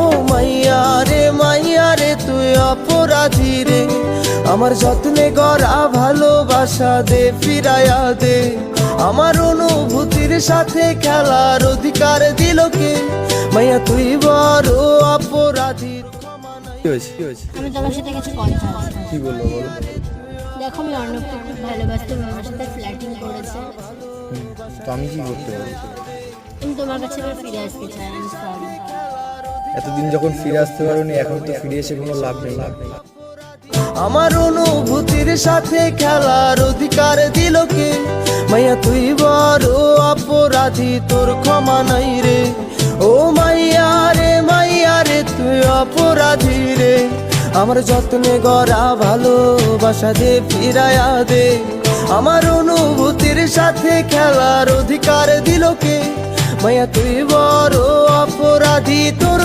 ও মাইয়া রে তুই অপরাধী রে, আমার যত্নে গড়া ভালোবাসা দে ফিরাইয়া দে, আমার অনুভূতির সাথে খেলার অধিকার দিল কে, মাইয়া তুই বড় অপরাধী। কি হয়েছে? আমি তোমার সাথে কিছু কথা আছে। কি বললো বলো? দেখো আমি অর্ণবকে খুব ভালোবাসতাম, আমার সাথে ফ্ল্যাটিং করেছে। তো আমি কি করতে পারি? আমি তোমার কাছে এবার ফিরে আসতে চাই, আমি সরি। এতদিন যখন ফিরে আসতে পারোনি, এখন তো ফিরে এসে কোনো লাভ নেই। আমার অনুভূতির সাথে খেলার অধিকার দিল কে, মাইয়া তুই বড় অপরাধী, তোর ক্ষমা নাই রে। ও মাইয়া রে তুই অপরাধী রে, আমার যত্নে গড়া ভালোবাসা দে ফিরাইয়া দে, আমার অনুভূতির সাথে খেলার অধিকার দিল কে, মাইয়া তুই বড় অপরাধী, তোর